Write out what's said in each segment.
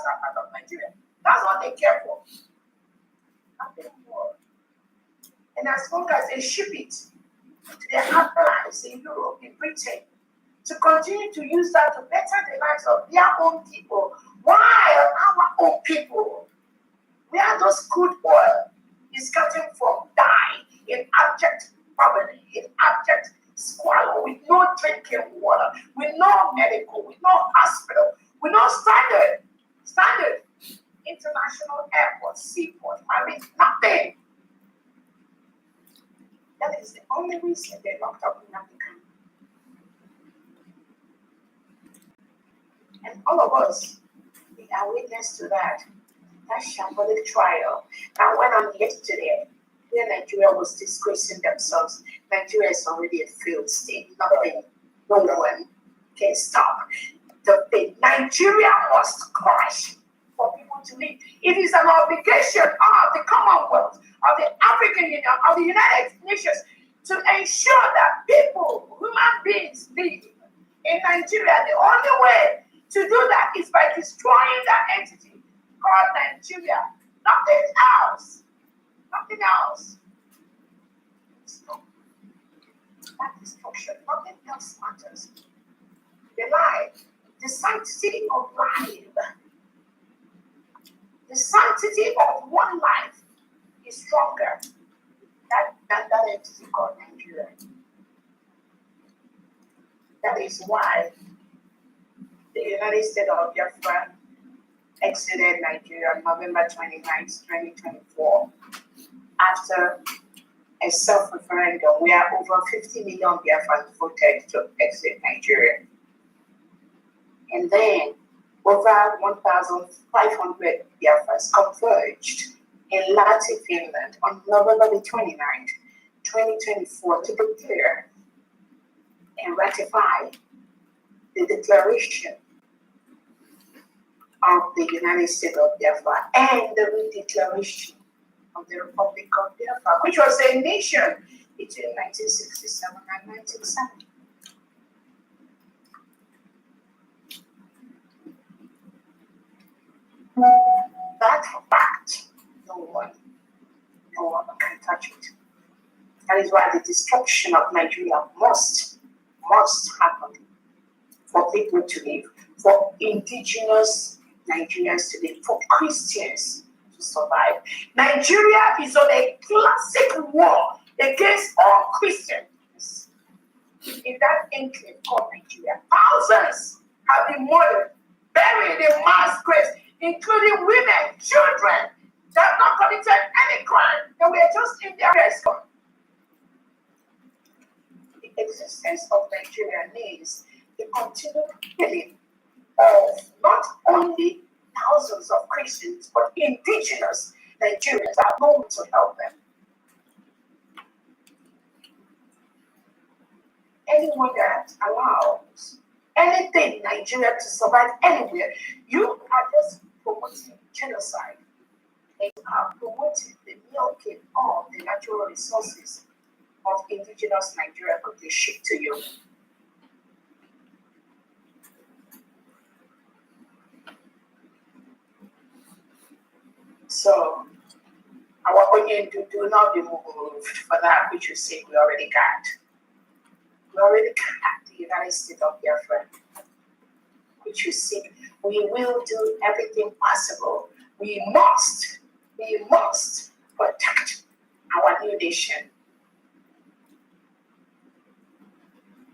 are part of Nigeria. That's what they care for. Nothing more. And as long as they ship it to their allies in Europe, in Britain, to continue to use that to better the lives of their own people, while our own people, where those crude oil is getting from, die in abject poverty, in abject squalor, with no drinking water, with no medical, with no hospital, with no standard international airport, seaport, marine, nothing. That is the only reason they locked up in Africa. And all of us, we are witness to that shambolic trial. Now, when I'm yesterday, where Nigeria was disgracing themselves, Nigeria is already a failed state. Nothing, no one can stop the fate. Nigeria must crash for people to live. It is an obligation of the Commonwealth, of the African Union, of the United Nations to ensure that people, human beings, live in Nigeria. The only way to do that is by destroying that entity called Nigeria. Nothing else. Nothing else. Stop. That destruction. Nothing else matters. The life, the sanctity of life, the sanctity of one life is stronger than that entity called Nigeria. That is why the United States of Biafra exited Nigeria on November 29th, 2024, after a self-referendum where over 50 million Biafrans voted to exit Nigeria. And then over 1,500 Biafrans converged in Lati, Finland on November the 29th, 2024 to declare and ratify the declaration of the United States of Biafra and the redeclaration of the Republic of Biafra, which was a nation between 1967 and 1970. That fact, no one can touch it. That is why the destruction of Nigeria must happen for people to live, for indigenous Nigerians to live, for Christians to survive. Nigeria is on a classic war against all Christians. In that enclave called Nigeria, thousands have been murdered, buried in mass graves, including women, children that have not committed any crime. They were just in their rest. The existence of Nigeria needs the continued killing of not only thousands of Christians, but indigenous Nigerians that have no one to help them. Anyone that allows anything in Nigeria to survive anywhere, you are just promoting genocide. And you are promoting the milking of the natural resources of indigenous Nigeria could be shipped to you. So, our onion do not be moved for that which you say we already got. We already got the United States of Biafra, which you seek. We will do everything possible. We must protect our new nation.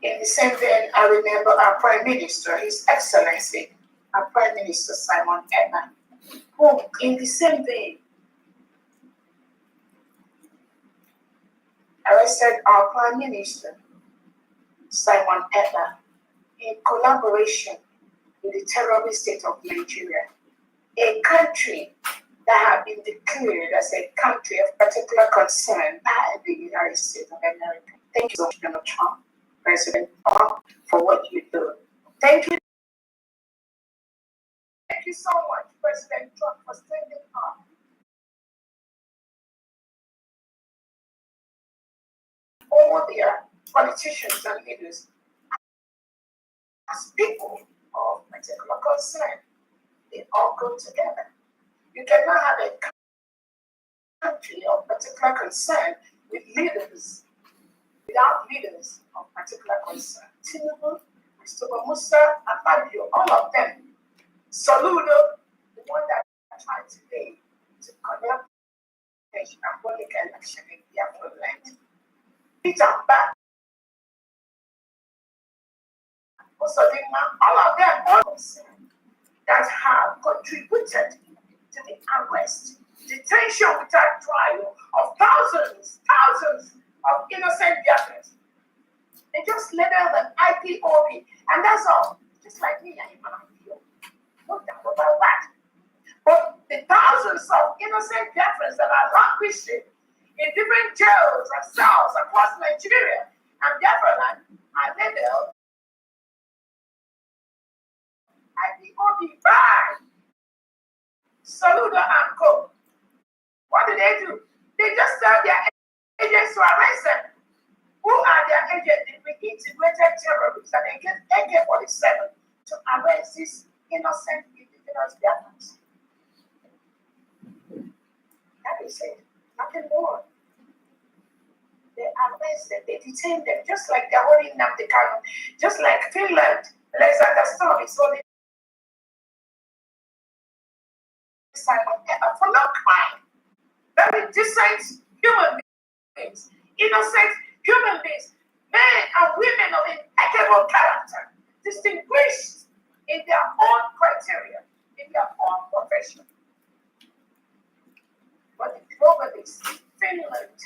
In the same vein, I remember our Prime Minister, His Excellency, our Prime Minister Simon Ekpa, who, in the same vein, arrested our Prime Minister, Simon Ekpa, in collaboration with the terrorist state of Nigeria, a country that had been declared as a country of particular concern by the United States of America. Thank you so much, Donald Trump, President Trump, for what you do. Thank you. Thank you so much, President Trump, for standing up all their politicians and leaders as people of particular concern. They all go together. You cannot have a country of particular concern with leaders without leaders of particular concern. Tinubu, Christopher Musa, Akpabio, all of them. Soludo, the one that tried today to conduct a symbolic election in Biafra land. Peter Back, all of them all that have contributed to the arrest, detention without trial of thousands of innocent Biafrans. They just label them IPOB, and that's all. Just like me and you. No doubt about that. But the thousands of innocent Biafrans that are languishing in different jails and cells across Nigeria and Biafra land are labeled IPOB by Soludo and Co. What do? They just tell their agents to arrest them. Who are their agents? The integrated terrorists that they get AK-47 to arrest these innocent individuals, Biafrans. That is it. Nothing more. They arrest them, they detain them, just like they're holding up the Kanu, just like Finland, Alexander Storm is holding Simon Ever for no crime. Very decent human beings, innocent human beings, men and women of impeccable character, distinguished in their own criteria, in their own profession. But the globalists, Finland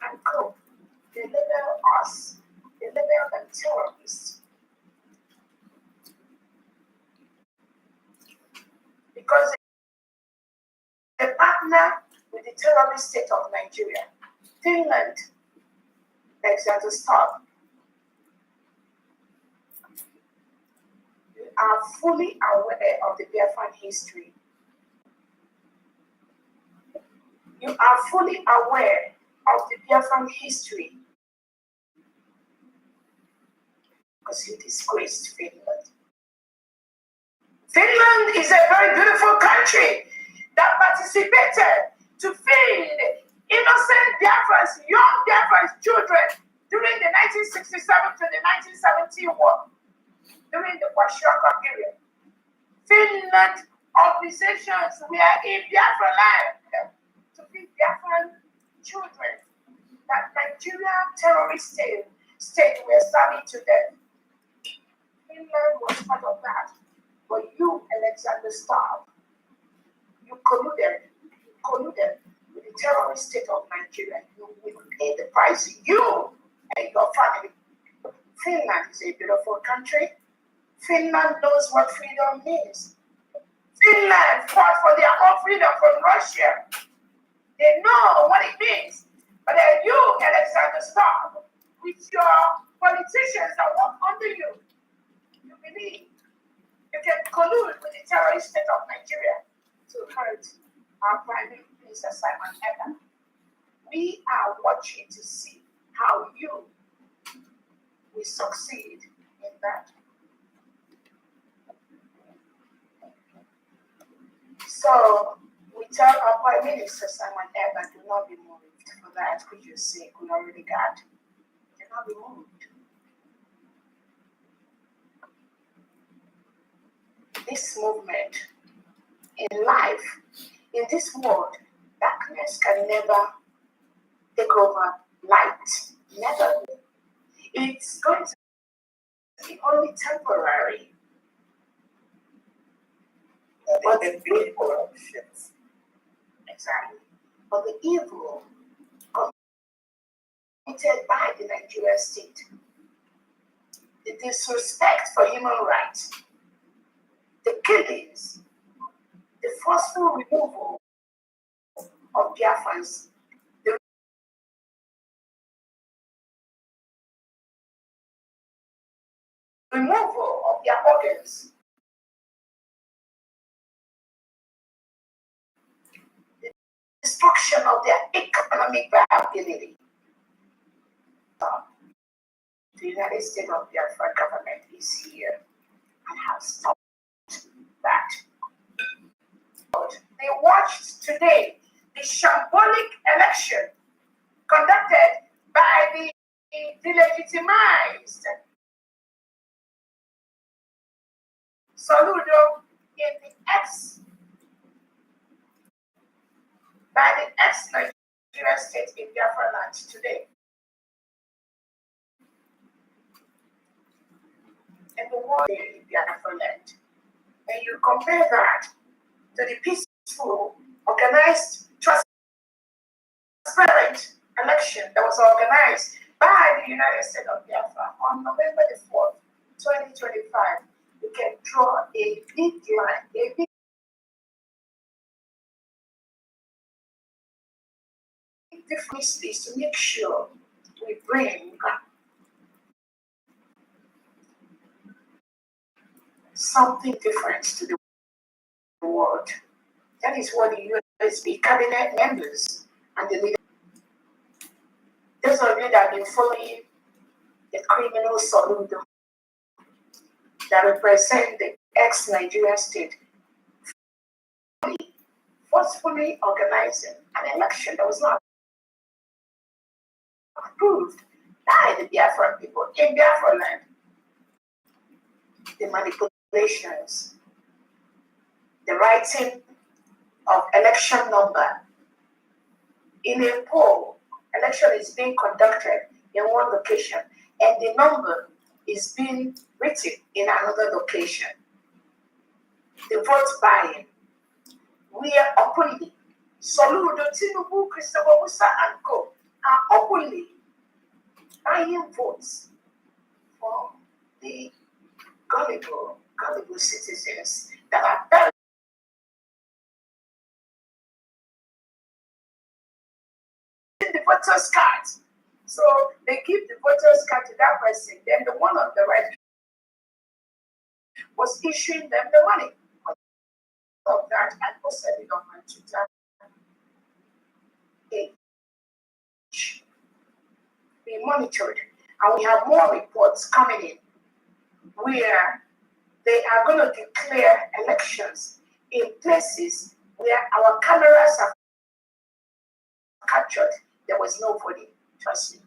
and Co, they label us, they label them terrorists. Because they partner with the terrorist state of Nigeria. Finland, Alexander Storm, you are fully aware of the Biafran history. You are fully aware of the Biafran history because you disgraced Finland. Finland is a very beautiful country that participated to feed innocent Biafrans, young Biafrans, children during the 1967 to the 1970 war, during the Kwashiorkor period. Finland organizations were in Biafra land to feed Biafran children that Nigerian terrorist state were serving to them. Finland was part of that. But you, Alexander Storm, you colluded with the terrorist state of Nigeria. You will pay the price, you and your family. Finland is a beautiful country. Finland knows what freedom means. Finland fought for their own freedom from Russia. They know what it means. But then you, Alexander Storm, with your politicians that work under you, you believe you can collude with the terrorist state of Nigeria to hurt our Prime Minister Simon Ekpa. We are watching to see how you will succeed in that. So we tell our Prime Minister Simon Ekpa, do not be moved for that which you say, glory to God. Do not be moved. This movement in life, in this world, darkness can never take over light. Never. It's going to be only temporary. But the evil, exactly. But the evil committed by the Nigerian state, the disrespect for human rights, the killings, the forceful removal of Biafrans, the removal of their organs, the destruction of their economic viability. The United States of Biafra government is here and has stopped watched today the shambolic election conducted by the delegitimized Soludo in the ex-Nigerian state in Biafra land today. And the war in Biafra land. And you compare that to the peaceful, organized, transparent election that was organized by the United States of Biafra on November the 4th, 2025. You can draw a big line, a big difference is to make sure we bring something different to the world. That is what the USB cabinet members and the leaders, those of you that have been following the criminal Soludo that represent the ex-Nigerian state, forcefully organizing an election that was not approved by the Biafran people in Biafra land. The manipulations, the writing of election number in a poll. Election is being conducted in one location and the number is being written in another location. The vote buying. We are openly, Soludo, Tinubu, Christopher Musa, and Co. are openly buying votes for the gullible citizens that are very the voters' cards. So they give the voters' card to that person, then the one on the right was issuing them the money. Of that, I posted it on my Twitter page. We monitored, and we have more reports coming in where they are going to declare elections in places where our cameras have captured there was no voting, trust me.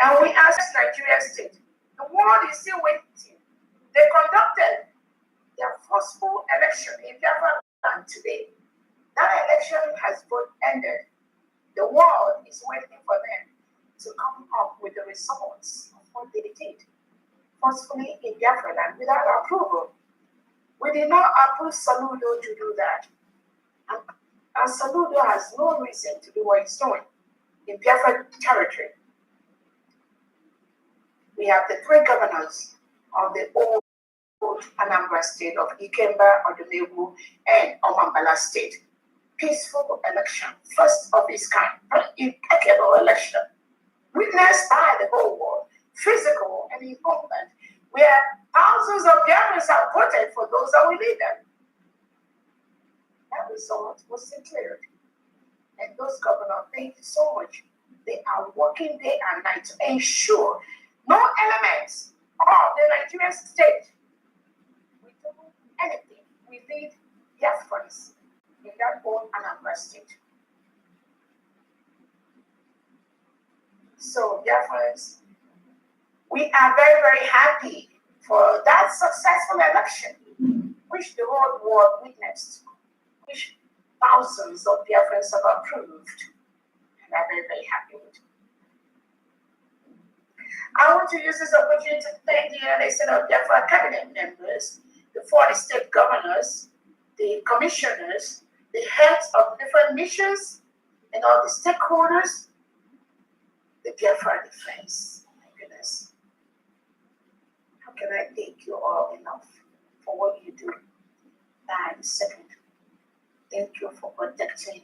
And we asked Nigerian state, the world is still waiting. They conducted their forceful election in Biafra land today. That election has both ended. The world is waiting for them to come up with the results of what they did forcefully in Biafra land without approval. We did not approve Soludo to do that. And Soludo has no reason to do what he's doing in Biafra territory. We have the three governors of the old Anambra state of Ikemba, Odumegwu, and Omambala state. Peaceful election, first of its kind, impeccable election, witnessed by the whole world, physical and incumbent, where thousands of Biafrans have voted for those that will lead them. That result was declared. And those governors, thank you so much. They are working day and night to ensure no elements of the Nigerian state will do anything. We lead Biafrans in that old Anambra state. So, Biafrans, we are very, very happy for that successful election, which the whole world witnessed, which thousands of Biafrans have approved, and I'm very, very happy with. I want to use this opportunity to thank the United States of Biafra cabinet members, the 40 state governors, the commissioners, the heads of different missions, and all the stakeholders, the Biafra defense. My goodness. How can I thank you all enough for what you do? Second, thank you for protecting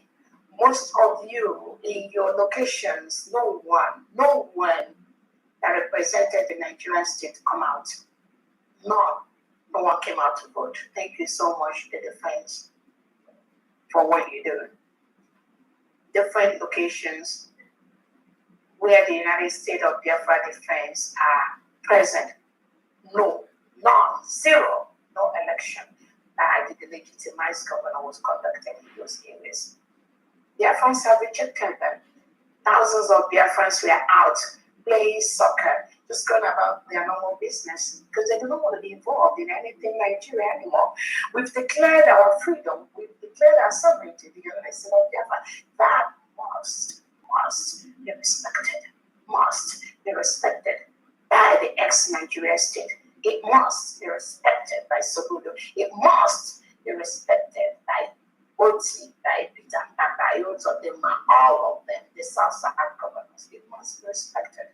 most of you in your locations. No one that represented the Nigerian state to come out. No one came out to vote. Thank you so much, the defense, for what you do. Different locations where the United States of Biafra defense are present. None, zero, no election. by the legitimized governor was conducted in those areas. Biafrans have rejected them. Thousands of Biafrans were out playing soccer, just going about their normal business because they don't want to be involved in anything Nigeria anymore. We've declared our freedom, we've declared our sovereignty, the United States of Biafra. That must be respected, must be respected by the ex-Nigeria state. It must be respected by Sobudo. It must be respected by Oti, by Peter, and by all of them, the South Saharan governors. It must be respected.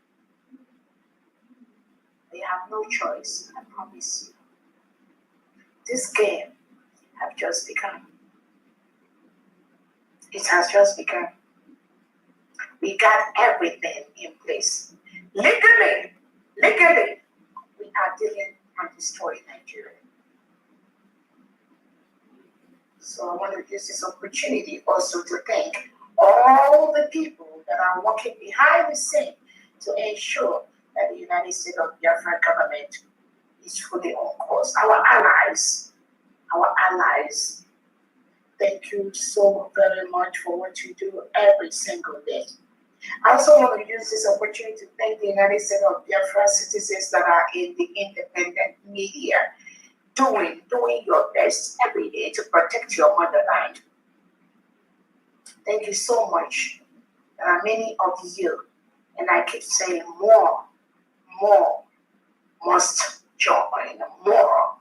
They have no choice, I promise you. This game has just begun. It has just begun. We got everything in place. Legally, we are dealing and destroying Nigeria. So I want to use this opportunity also to thank all the people that are working behind the scene to ensure that the United States of Biafra government is fully on course. Our allies, thank you so very much for what you do every single day. I also want to use this opportunity to thank the United States of Biafra citizens that are in the independent media, doing your best every day to protect your motherland. Thank you so much. There are many of you, and I keep saying more must join, more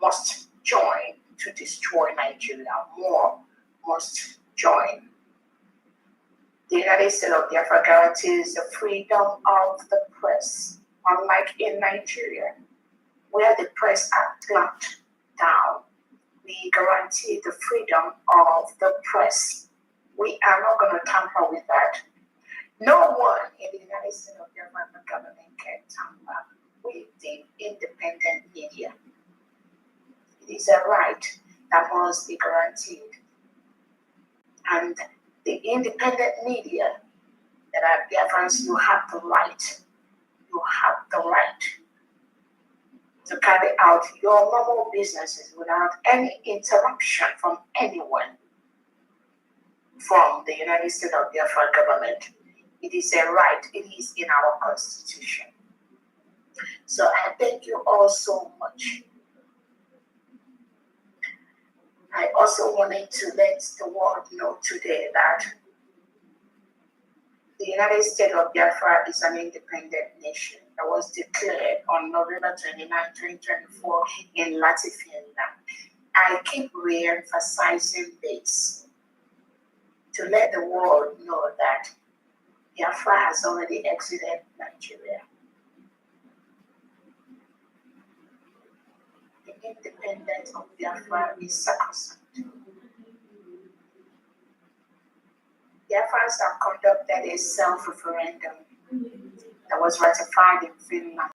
must join to destroy Nigeria, more must join. The United States of Biafra guarantees the freedom of the press, unlike in Nigeria, where the press are clamped down. We guarantee the freedom of the press. We are not going to tamper with that. No one in the United States of Biafra government can tamper with the independent media. It is a right that must be guaranteed. And the independent media that are Biafrans, you have the right to carry out your normal businesses without any interruption from anyone from the United States of Biafra government. It is a right. It is in our constitution. So I thank you all so much. I also wanted to let the world know today that the United States of Biafra is an independent nation that was declared on November 29, 2024 in Latvia. I keep re-emphasizing this to let the world know that Biafra has already exited Nigeria. The independence of Biafra is sacrosanct. Biafrans have conducted a self-referendum that was ratified in Finland